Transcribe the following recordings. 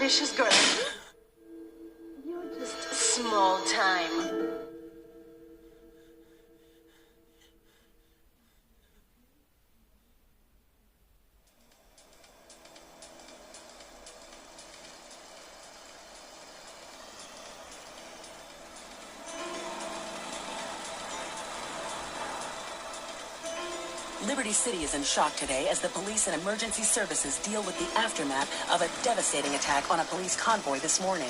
ambitious girl. You're just small time. Liberty City is in shock today as the police and emergency services deal with the aftermath of a devastating attack on a police convoy this morning.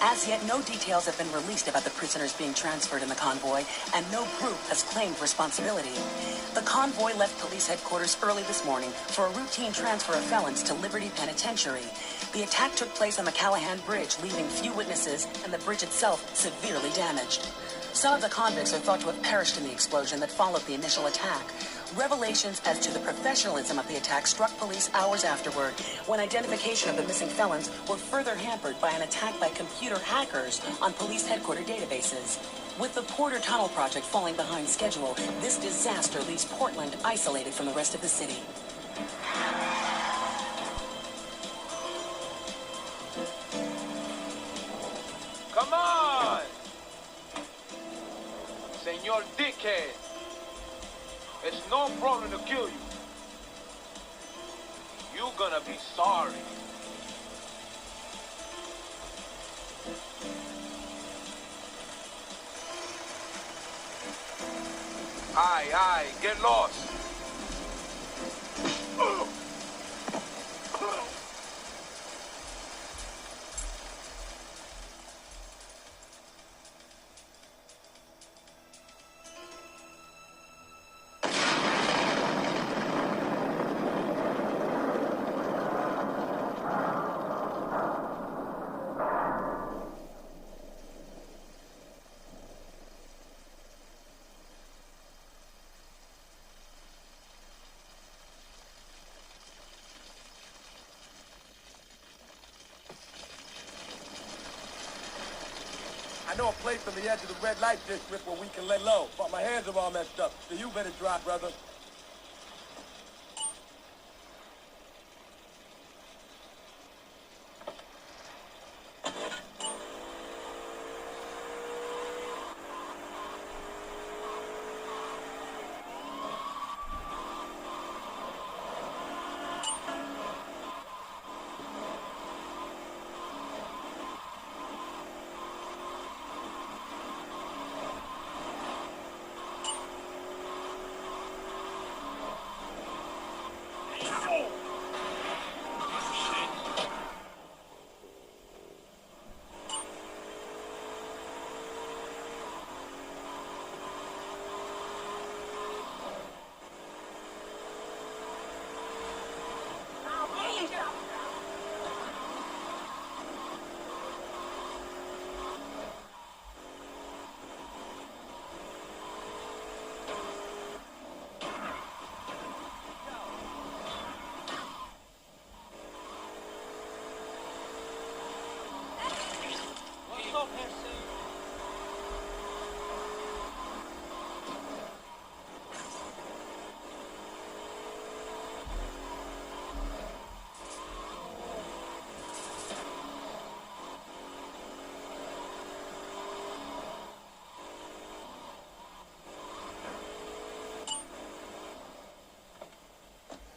As yet, no details have been released about the prisoners being transferred in the convoy, and no group has claimed responsibility. The convoy left police headquarters early this morning for a routine transfer of felons to Liberty Penitentiary. The attack took place on the Callahan Bridge, leaving few witnesses and the bridge itself severely damaged. Some of the convicts are thought to have perished in the explosion that followed the initial attack. Revelations as to the professionalism of the attack struck police hours afterward, when identification of the missing felons were further hampered by an attack by computer hackers on police headquarters databases. With the Porter Tunnel project falling behind schedule, this disaster leaves Portland isolated from the rest of the city. Come on! Senor Dickhead! It's no problem to kill you. You're gonna be sorry. Aye, get lost. I know a place on the edge of the red light district where we can lay low, but my hands are all messed up, so you better drive, brother.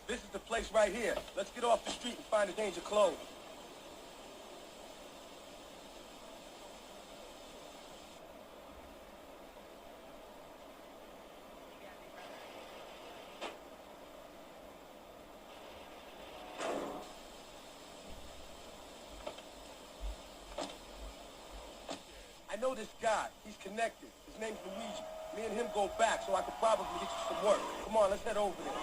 This is the place right here. Let's get off the street and find a danger close. I know this guy. He's connected. His name's Luigi. Me and him go back, so I could probably get you some work. Come on, let's head over there.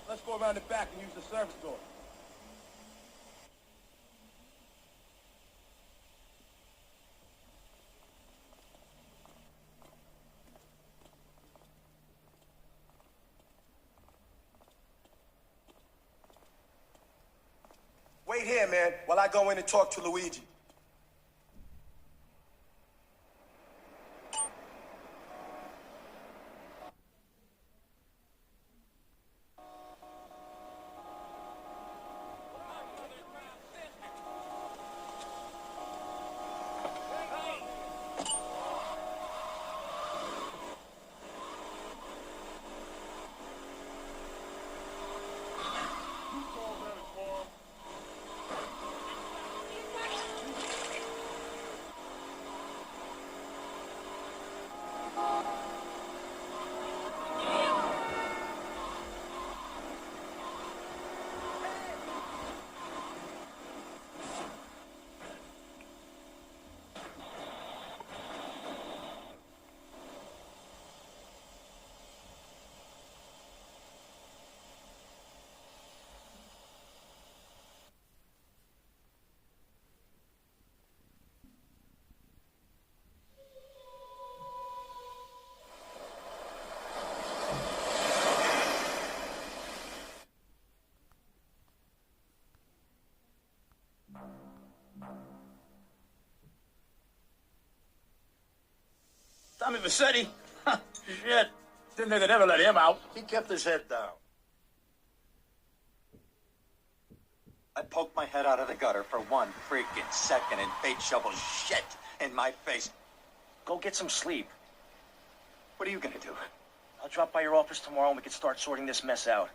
Let's go around the back and use the service door. Wait here, man, while I go in and talk to Luigi. Tommy Vassetti? Shit. Didn't think they'd ever let him out. He kept his head down. I poked my head out of the gutter for 1 freaking second and fate shovels shit in my face. Go get some sleep. What are you gonna do? I'll drop by your office tomorrow and we can start sorting this mess out.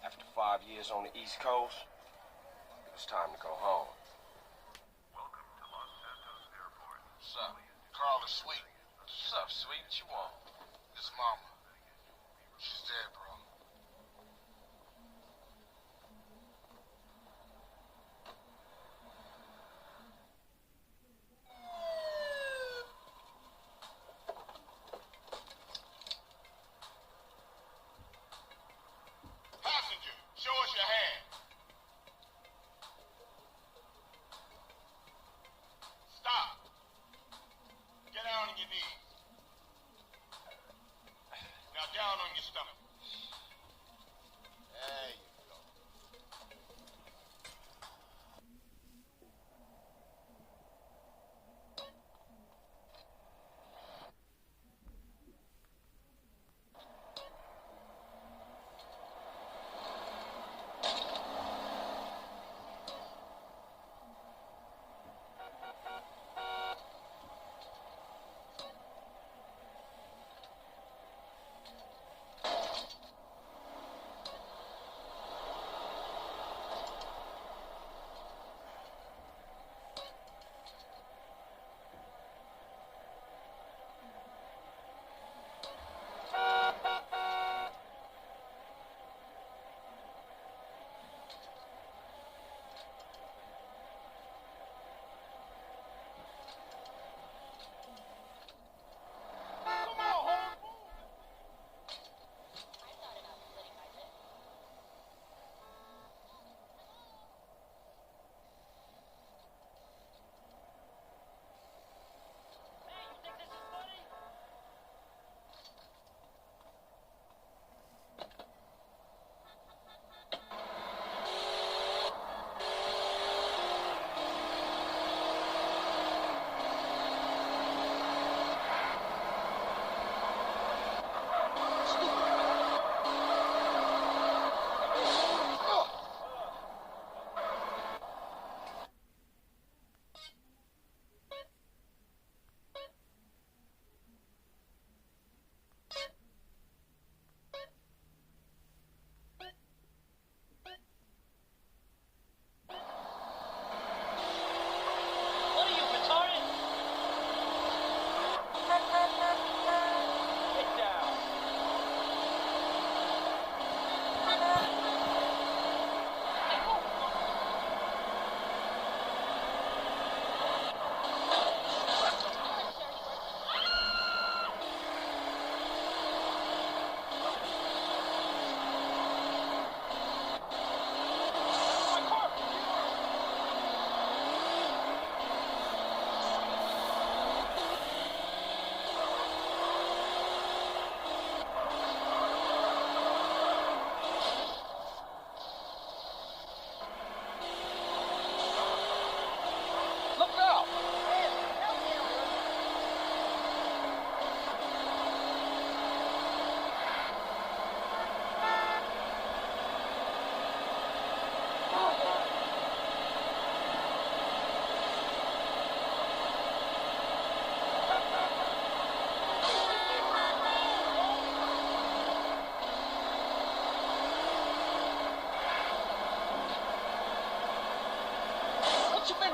After 5 years on the East Coast, it was time to go home. Welcome to Los Santos Airport. What's up? Carl is sweet. What's up, sweet? What you want? This mama. She's dead, bro. Passenger, show us your hand. Stop. Get down on your knees. Now down on your stomach. There you go.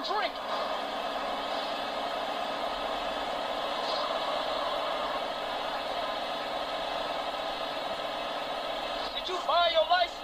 drink. Did you buy your license?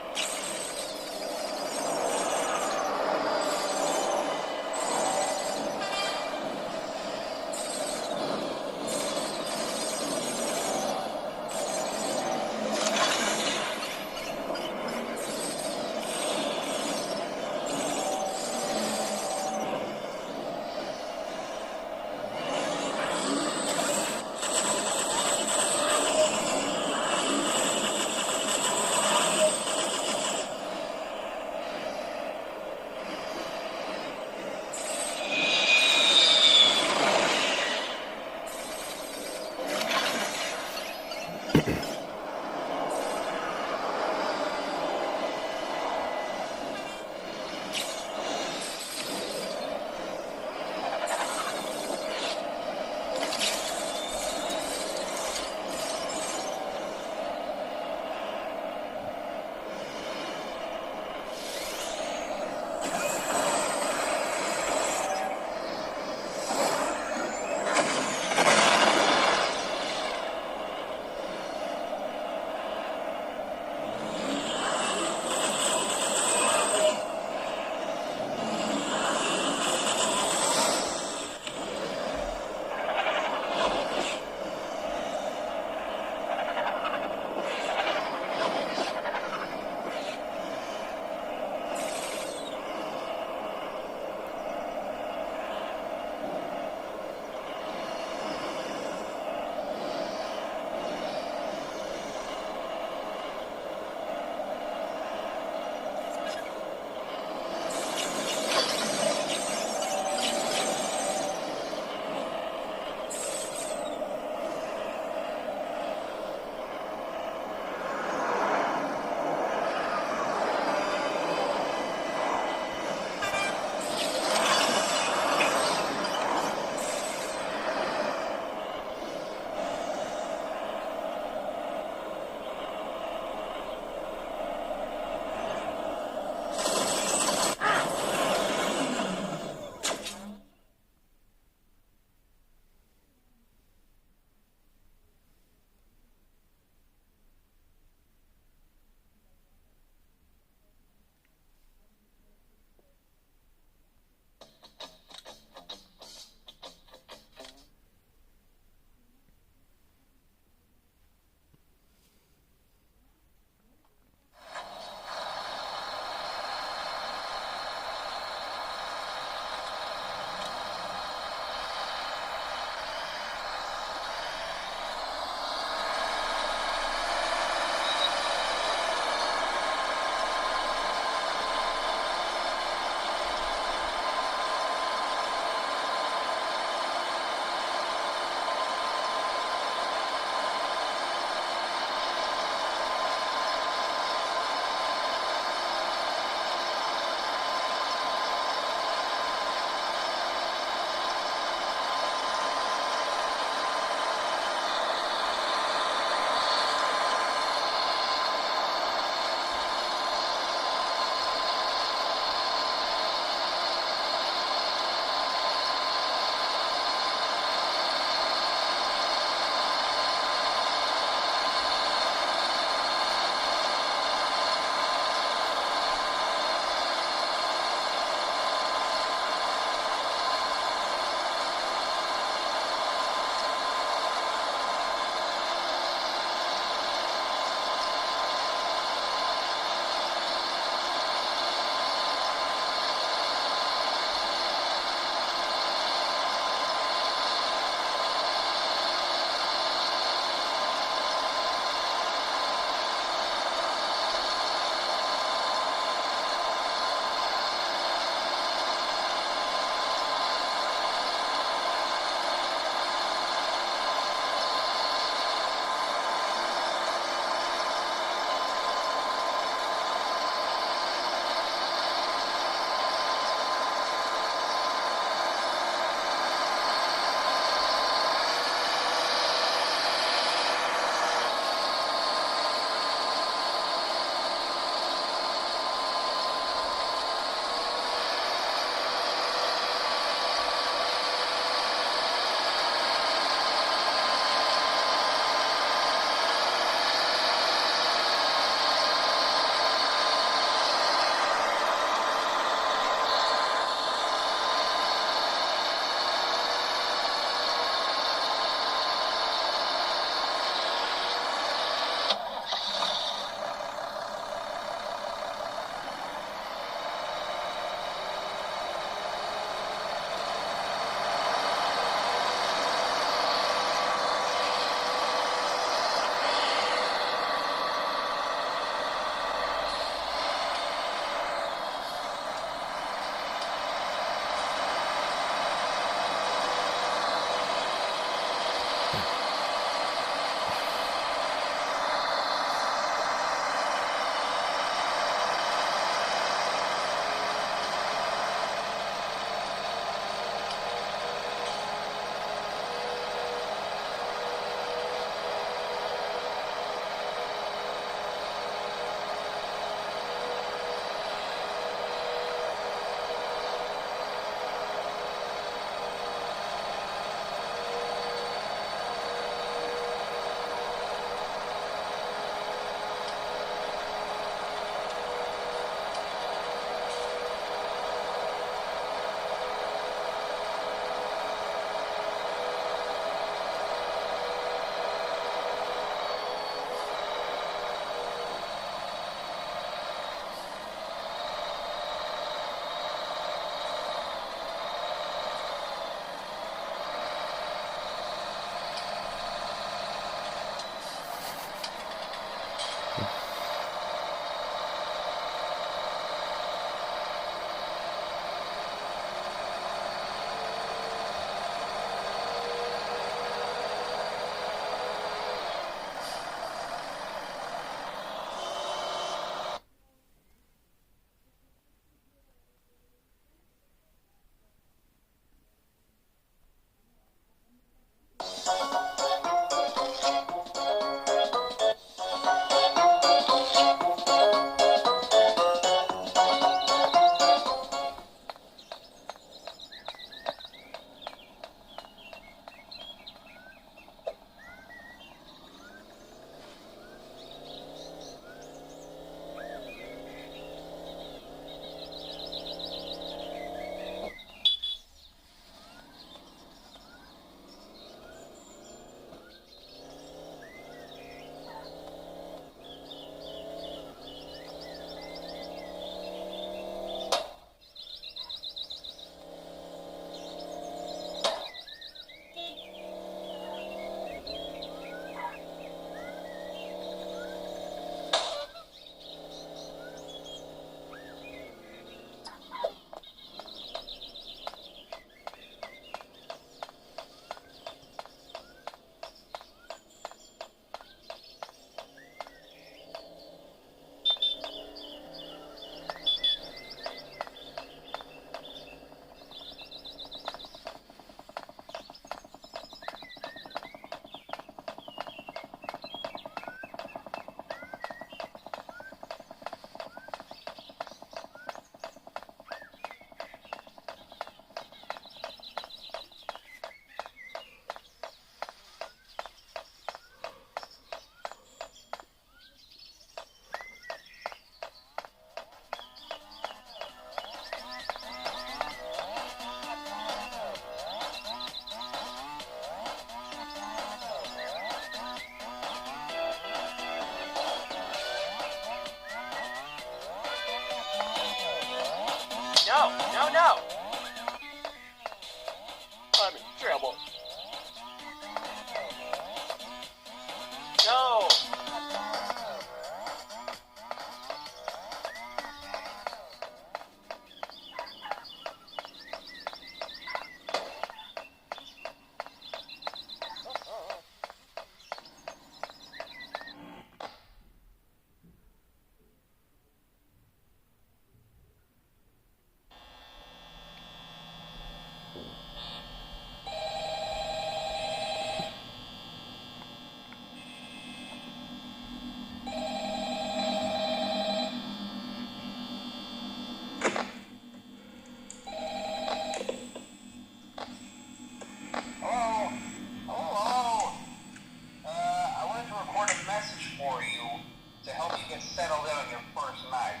a message for you to help you get settled in on your first night.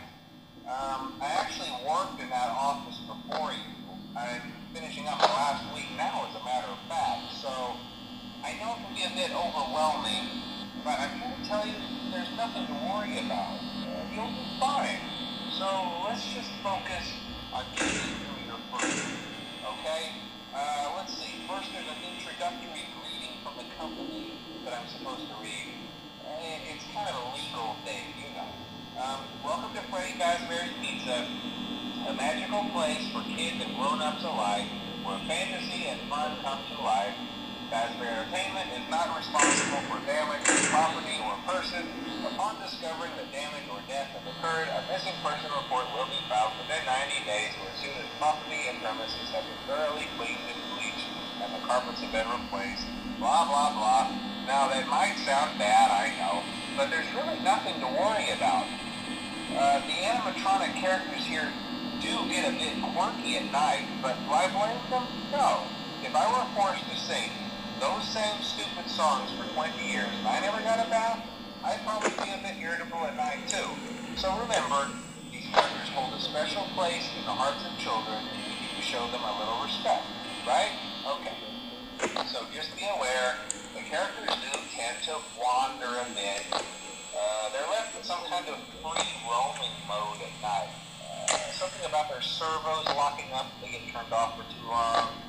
I actually worked in that office before you. I'm finishing up the last week now, as a matter of fact, so I know it can be a bit overwhelming, but I'm here to tell you there's nothing to worry about. You'll be fine. So let's just focus on getting you through your first week, okay? Let's see. First, there's an introductory greeting from the company that I'm supposed to read. It's kind of a legal thing, you know. Welcome to Freddy Fazbear's Pizza, a magical place for kids and grown-ups alike, where fantasy and fun come to life. Fazbear Entertainment is not responsible for damage to property or person. Upon discovering that damage or death has occurred, a missing person report will be filed within 90 days or as soon as property and premises have been thoroughly cleaned and bleached and the carpets have been replaced. Blah, blah, blah. Now, that might sound bad, I know, but there's really nothing to worry about. The animatronic characters here do get a bit quirky at night, but do I blame them? No. If I were forced to sing those same stupid songs for 20 years and I never got a bath, I'd probably be a bit irritable at night too. So remember, these characters hold a special place in the hearts of children and you need to show them a little respect, right? Okay. So just be aware, the characters do tend to wander a bit. They're left in some kind of free roaming mode at night. Something about their servos locking up if they get turned off for too long.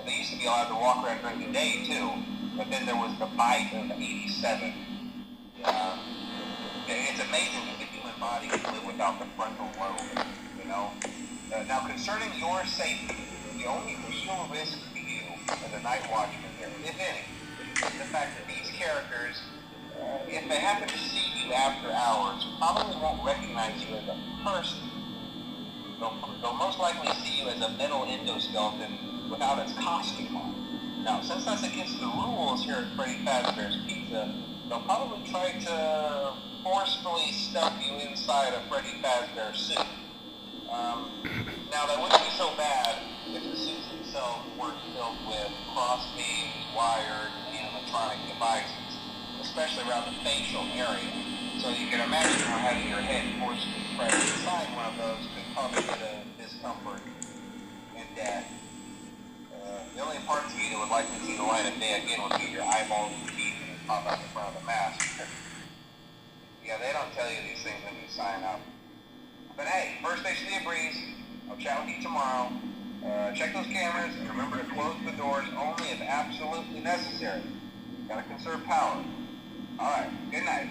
They used to be allowed to walk around during the day too, but then there was the bite of 87. It's amazing that the human body can live without the frontal lobe, you know. Now concerning your safety, the only real risk to you as a night watchman here, if any, is the fact that these characters, if they happen to see you after hours, probably won't recognize you as a person. They'll most likely see you as a metal endoskeleton without its costume on. Now, since that's against the rules here at Freddy Fazbear's Pizza, they'll probably try to forcefully stuff you inside a Freddy Fazbear suit. Now, that wouldn't be so bad if the suits themselves weren't filled with cross-beams, wired, animatronic devices, especially around the facial area. So you can imagine how having your head forcibly pressed inside one of those could probably get a discomfort and death. The only parts of you that would likely see the light of day again would be your eyeballs and teeth and pop out in front of the mask. Yeah, they don't tell you these things when you sign up. But hey, first station of the breeze. I'll chat with you tomorrow. Check those cameras and remember to close the doors only if absolutely necessary. Gotta conserve power. Alright, good night.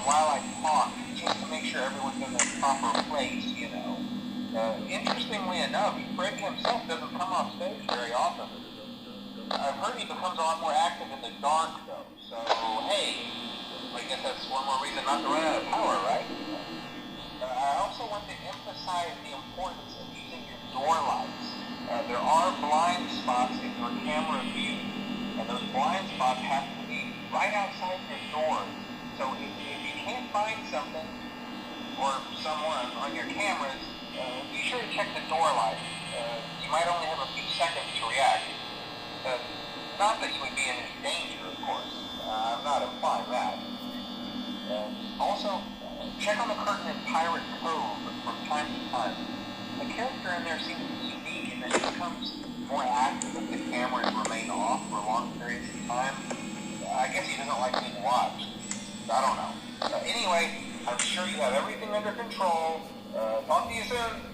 While I talk, just to make sure everyone's in their proper place, you know. Interestingly enough, Fred himself doesn't come off stage very often. I've heard he becomes a lot more active in the dark, though. So, hey, I guess that's one more reason not to run out of power, right? I also want to emphasize the importance of using your door lights. There are blind spots in your camera view, and those blind spots have to be right outside your door. So if you can't find something or someone on your cameras, be sure to check the door light. You might only have a few seconds to react. Not that you would be in any danger, of course. I'm not implying that. Also, check on the curtain in Pirate Cove from time to time. The character in there seems unique in that he becomes more active if the cameras remain off for long periods of time. I guess he doesn't like being watched. I don't know. Anyway, I'm sure you have everything under control. Talk to you soon.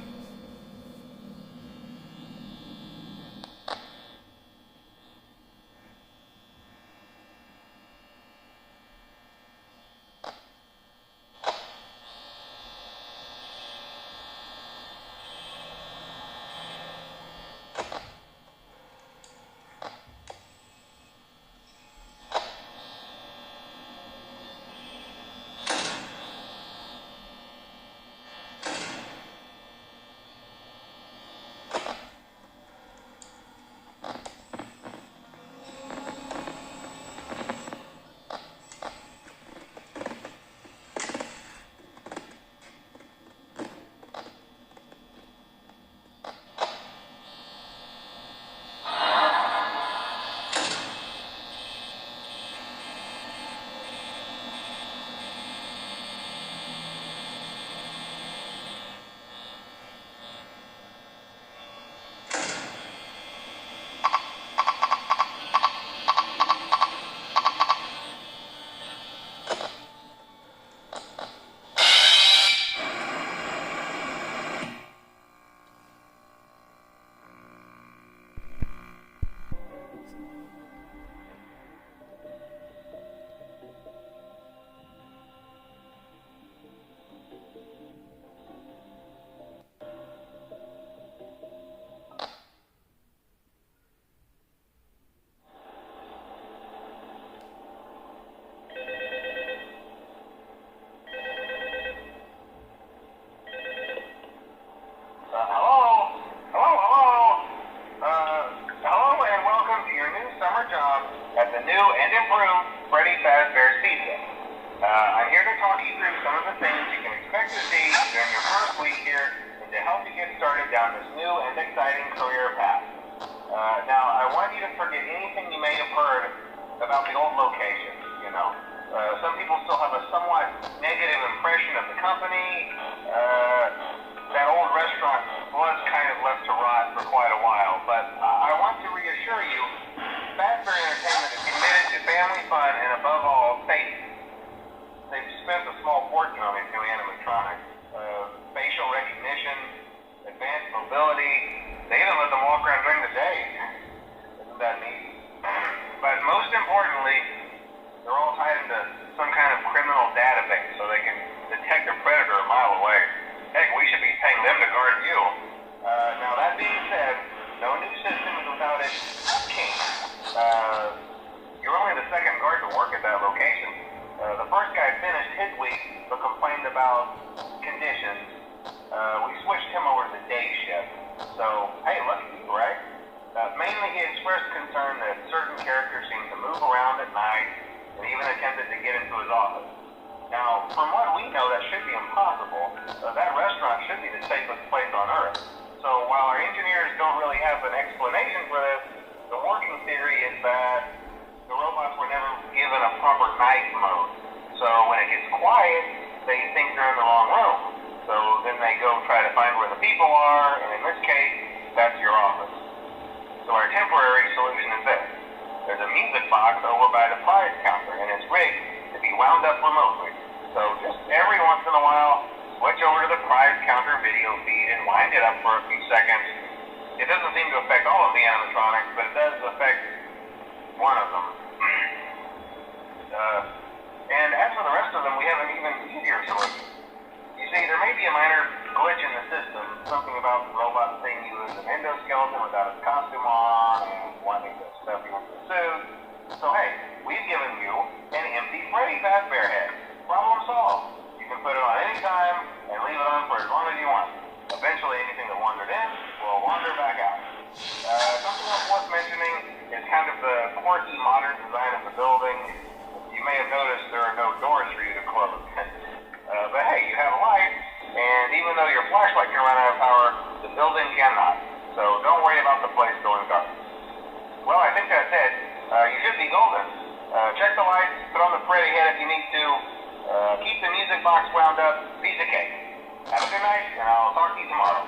I'm here to talk you through some of the things you can expect to see during your first week here and to help you get started down this new and exciting career path. Now, I want you to forget anything you may have heard about the old location, you know. Some people still have a somewhat negative impression of the company. That old restaurant was kind of left to rot for quite a while, but I want to reassure you, Fazbear Entertainment is committed to family fun and above all, safety. They've spent a small fortune on these new animatronics. Facial recognition, advanced mobility, they even let them walk around during the day. Isn't that neat? But most importantly, they're all tied into some kind of criminal database so they can detect a predator a mile away. Heck, we should be paying them to guard you. Now that being said, no new system is without its kinks. You're only the second guard to work at that location. The first guy finished his week but complained about conditions. We switched him over to day shift. So, hey, lucky you, right? Mainly he expressed concern that certain characters seem to move around at night and even attempted to get into his office. Now, from what we know, that should be impossible. That restaurant should be the safest place on Earth. So while our engineers don't really have an explanation for this, the working theory is that the robots were never given a proper night mode. So when it gets quiet, they think they're in the wrong room. So then they go try to find where the people are, and in this case, that's your office. So our temporary solution is this. There's a music box over by the prize counter, and it's rigged to be wound up remotely. So just every once in a while, switch over to the prize counter video feed and wind it up for a few seconds. It doesn't seem to affect all of the animatronics, but it does affect one of them. And as for the rest of them, we have an even easier solution. You see, there may be a minor glitch in the system. Something about the robot seeing you as an endoskeleton without his costume on and wanting to stuff you into the suit. So hey, we've given you an empty Freddy Fazbear head. Problem solved. You can put it on any time and leave it on for as long as you want. Eventually anything that wandered in will wander back out. Something else worth mentioning is kind of the quirky modern design of the building. You may have noticed there are no doors for you to close. But hey, you have a light, and even though your flashlight can run out of power, the building cannot. So don't worry about the place going dark. Well, I think that's it. You should be golden. Check the lights, put on the Freddy head if you need to. Keep the music box wound up. Piece of cake. Have a good night, and I'll talk to you tomorrow.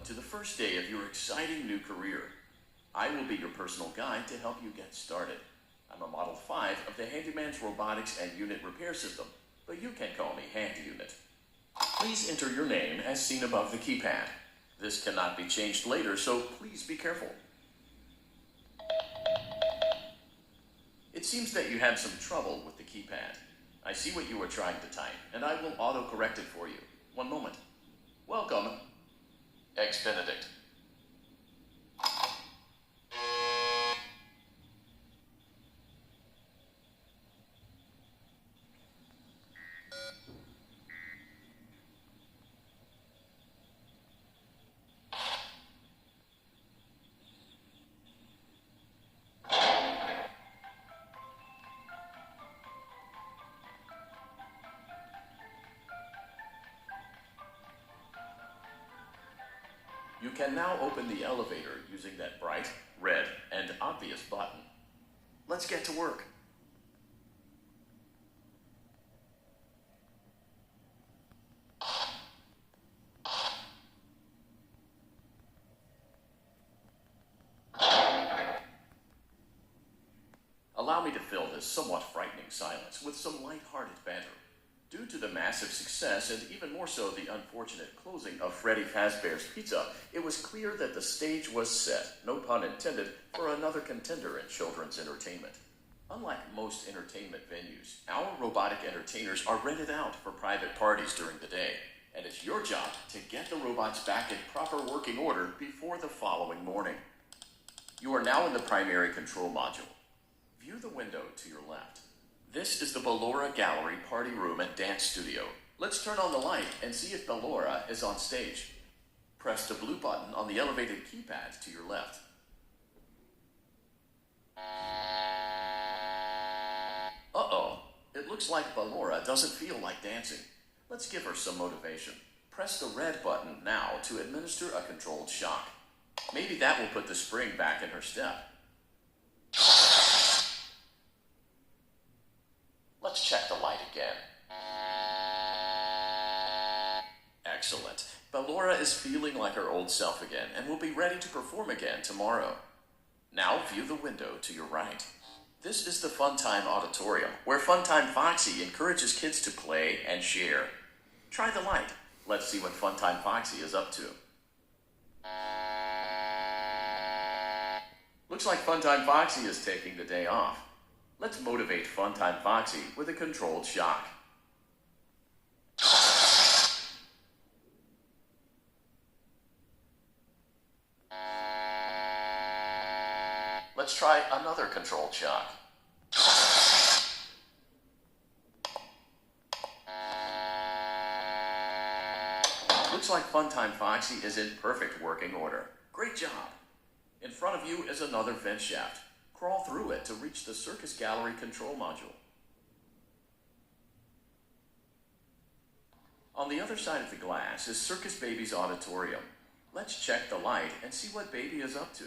to the first day of your exciting new career. I will be your personal guide to help you get started. I'm a Model 5 of the Handyman's Robotics and Unit Repair System, but you can call me Handy Unit. Please enter your name as seen above the keypad. This cannot be changed later, so please be careful. It seems that you had some trouble with the keypad. I see what you were trying to type, and I will auto-correct it for you. One moment. Welcome, Ex-Benedict. You can now open the elevator using that bright, red, and obvious button. Let's get to work. Allow me to fill this somewhat frightening silence with some light-hearted banter. Due to the massive success, and even more so the unfortunate closing of Freddy Fazbear's Pizza, it was clear that the stage was set, no pun intended, for another contender in children's entertainment. Unlike most entertainment venues, our robotic entertainers are rented out for private parties during the day, and it's your job to get the robots back in proper working order before the following morning. You are now in the primary control module. View the window to your left. This is the Ballora Gallery Party Room and Dance Studio. Let's turn on the light and see if Ballora is on stage. Press the blue button on the elevated keypad to your left. Uh-oh, it looks like Ballora doesn't feel like dancing. Let's give her some motivation. Press the red button now to administer a controlled shock. Maybe that will put the spring back in her step. Let's check the light again. Excellent. Ballora is feeling like her old self again and will be ready to perform again tomorrow. Now view the window to your right. This is the Funtime Auditorium, where Funtime Foxy encourages kids to play and share. Try the light. Let's see what Funtime Foxy is up to. Looks like Funtime Foxy is taking the day off. Let's motivate Funtime Foxy with a controlled shock. Let's try another controlled shock. Looks like Funtime Foxy is in perfect working order. Great job. In front of you is another vent shaft. Crawl through it to reach the Circus Gallery control module. On the other side of the glass is Circus Baby's auditorium. Let's check the light and see what Baby is up to.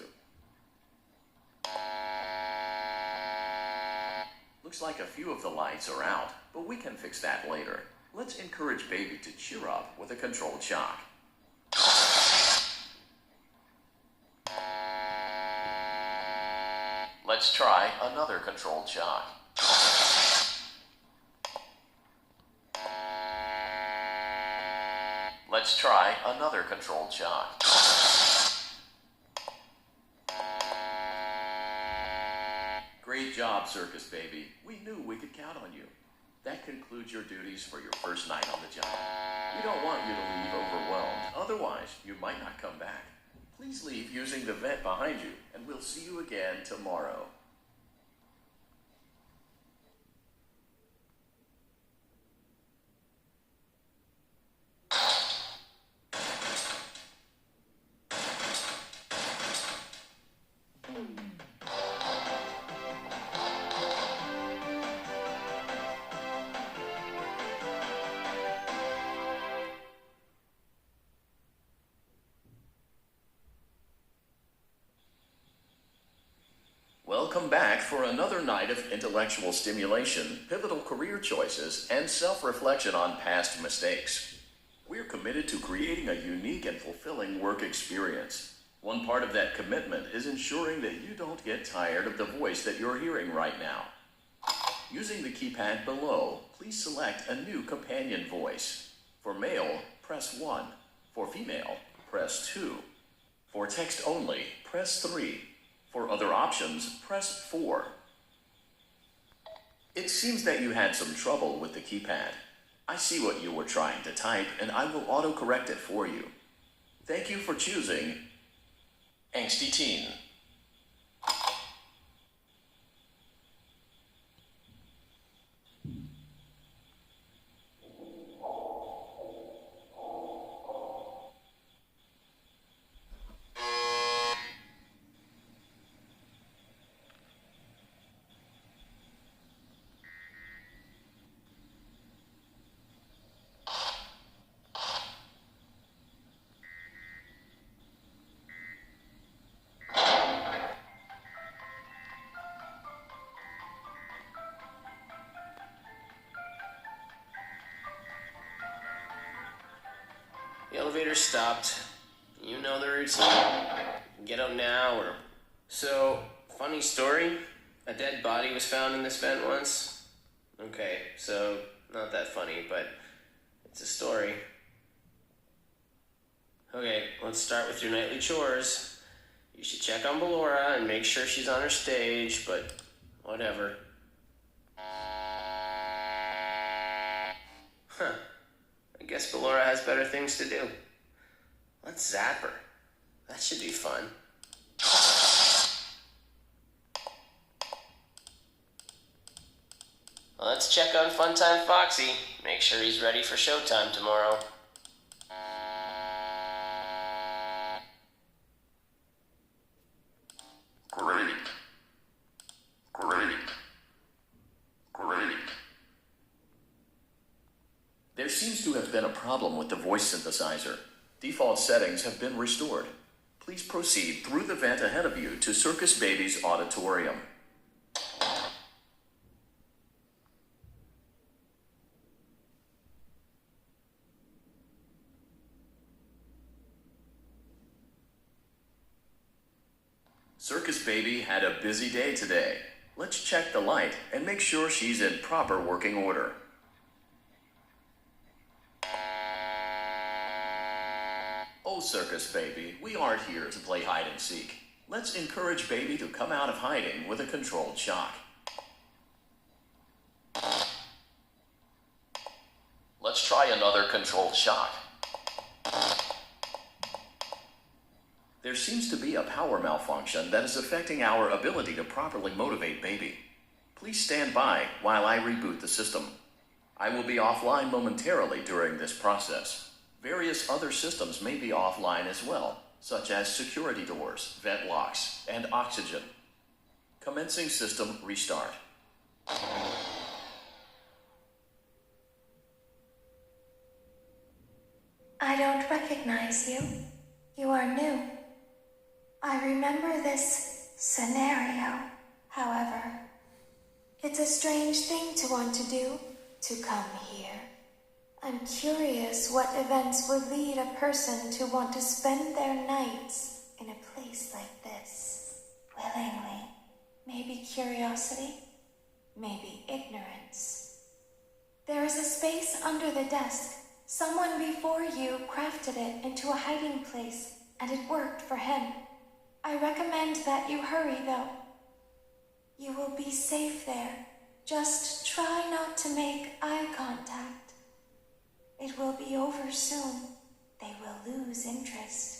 Looks like a few of the lights are out, but we can fix that later. Let's encourage Baby to cheer up with a controlled shock. Let's try another controlled shock. Let's try another controlled shock. Great job, Circus Baby. We knew we could count on you. That concludes your duties for your first night on the job. We don't want you to leave overwhelmed, otherwise you might not come back. Please leave using the vent behind you, and we'll see you again tomorrow. Welcome back for another night of intellectual stimulation, pivotal career choices, and self-reflection on past mistakes. We're committed to creating a unique and fulfilling work experience. One part of that commitment is ensuring that you don't get tired of the voice that you're hearing right now. Using the keypad below, please select a new companion voice. For male, press 1. For female, press 2. For text only, press 3. For other options, press 4. It seems that you had some trouble with the keypad. I see what you were trying to type, and I will autocorrect it for you. Thank you for choosing Angsty Teen. The elevator stopped. You know the routine. Get out now or... So, funny story. A dead body was found in this vent once. Okay, so not that funny, but it's a story. Okay, let's start with your nightly chores. You should check on Ballora and make sure she's on her stage, but whatever. Huh. I guess Ballora has better things to do. Let's zap her. That should be fun. Let's check on Funtime Foxy. Make sure he's ready for showtime tomorrow. Great. There seems to have been a problem with the voice synthesizer. Default settings have been restored. Please proceed through the vent ahead of you to Circus Baby's auditorium. Circus Baby had a busy day today. Let's check the light and make sure she's in proper working order. Oh, Circus Baby, we aren't here to play hide and seek. Let's encourage Baby to come out of hiding with a controlled shock. Let's try another controlled shock. There seems to be a power malfunction that is affecting our ability to properly motivate Baby. Please stand by while I reboot the system. I will be offline momentarily during this process. Various other systems may be offline as well, such as security doors, vent locks, and oxygen. Commencing system restart. I don't recognize you. You are new. I remember this scenario, however. It's a strange thing to want to do, to come here. I'm curious what events would lead a person to want to spend their nights in a place like this. Willingly. Maybe curiosity, maybe ignorance. There is a space under the desk. Someone before you crafted it into a hiding place, and it worked for him. I recommend that you hurry, though. You will be safe there. Just try not to make eye contact. It will be over soon. They will lose interest.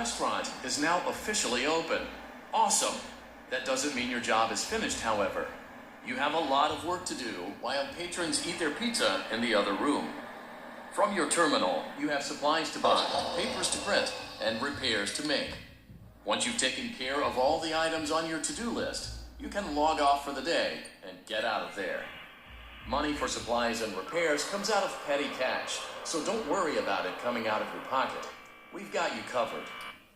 restaurant is now officially open. Awesome! That doesn't mean your job is finished, however. You have a lot of work to do while patrons eat their pizza in the other room. From your terminal, you have supplies to buy, papers to print, and repairs to make. Once you've taken care of all the items on your to-do list, you can log off for the day and get out of there. Money for supplies and repairs comes out of petty cash, so don't worry about it coming out of your pocket. We've got you covered.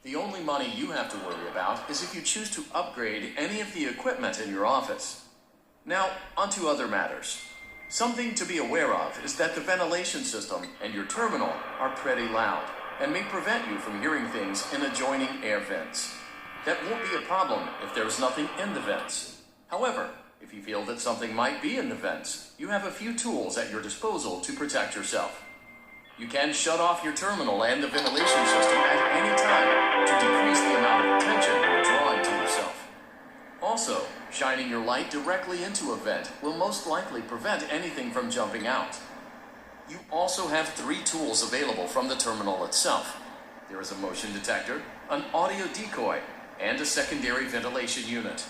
The only money you have to worry about is if you choose to upgrade any of the equipment in your office. Now, onto other matters. Something to be aware of is that the ventilation system and your terminal are pretty loud and may prevent you from hearing things in adjoining air vents. That won't be a problem if there's nothing in the vents. However, if you feel that something might be in the vents, you have a few tools at your disposal to protect yourself. You can shut off your terminal and the ventilation system at any time to decrease the amount of attention you're drawing to yourself. Also, shining your light directly into a vent will most likely prevent anything from jumping out. You also have 3 tools available from the terminal itself. There is a motion detector, an audio decoy, and a secondary ventilation unit.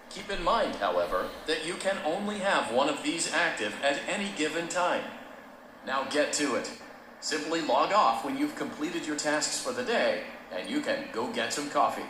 Keep in mind, however, that you can only have one of these active at any given time. Now get to it. Simply log off when you've completed your tasks for the day, and you can go get some coffee.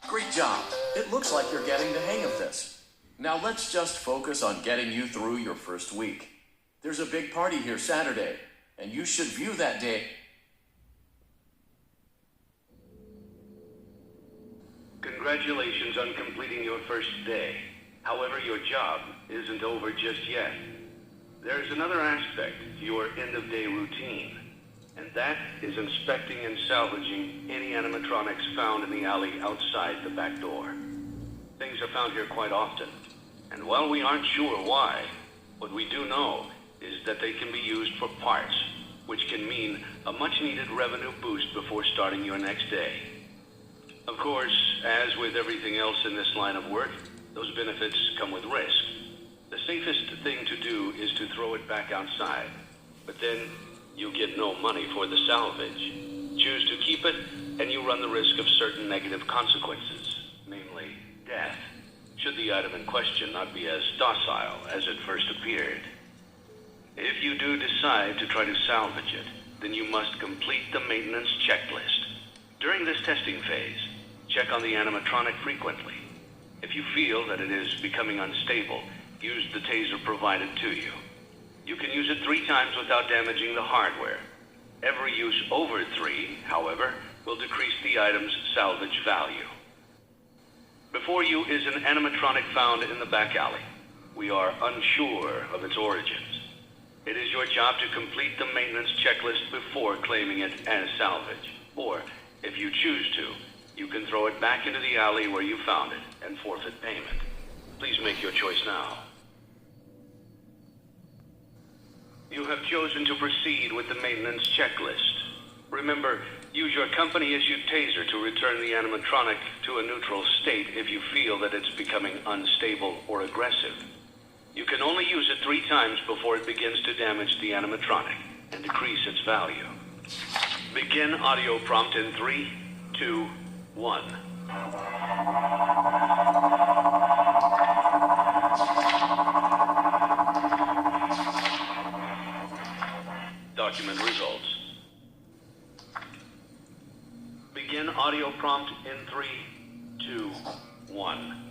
Great job. It looks like you're getting the hang of this. Now let's just focus on getting you through your first week. There's a big party here Saturday, and you should view that day. Congratulations on completing your first day. However, your job isn't over just yet. There's another aspect to your end-of-day routine, and that is inspecting and salvaging any animatronics found in the alley outside the back door. Things are found here quite often, and while we aren't sure why, what we do know is that they can be used for parts, which can mean a much-needed revenue boost before starting your next day. Of course, as with everything else in this line of work, those benefits come with risk. The safest thing to do is to throw it back outside, but then you get no money for the salvage. Choose to keep it, and you run the risk of certain negative consequences, namely death, should the item in question not be as docile as it first appeared. If you do decide to try to salvage it, then you must complete the maintenance checklist. During this testing phase, Check on the animatronic frequently. If you feel that it is becoming unstable, use the taser provided to you. You can use it 3 times without damaging the hardware. Every use over 3, however, will decrease the item's salvage value. Before you is an animatronic found in the back alley. We are unsure of its origins. It is your job to complete the maintenance checklist before claiming it as salvage. Or, if you choose to, you can throw it back into the alley where you found it and forfeit payment. Please make your choice now. You have chosen to proceed with the maintenance checklist. Remember, use your company-issued taser to return the animatronic to a neutral state if you feel that it's becoming unstable or aggressive. You can only use it 3 times before it begins to damage the animatronic and decrease its value. Begin audio prompt in 3, 2, 1. Document results. Begin audio prompt in 3, 2, 1.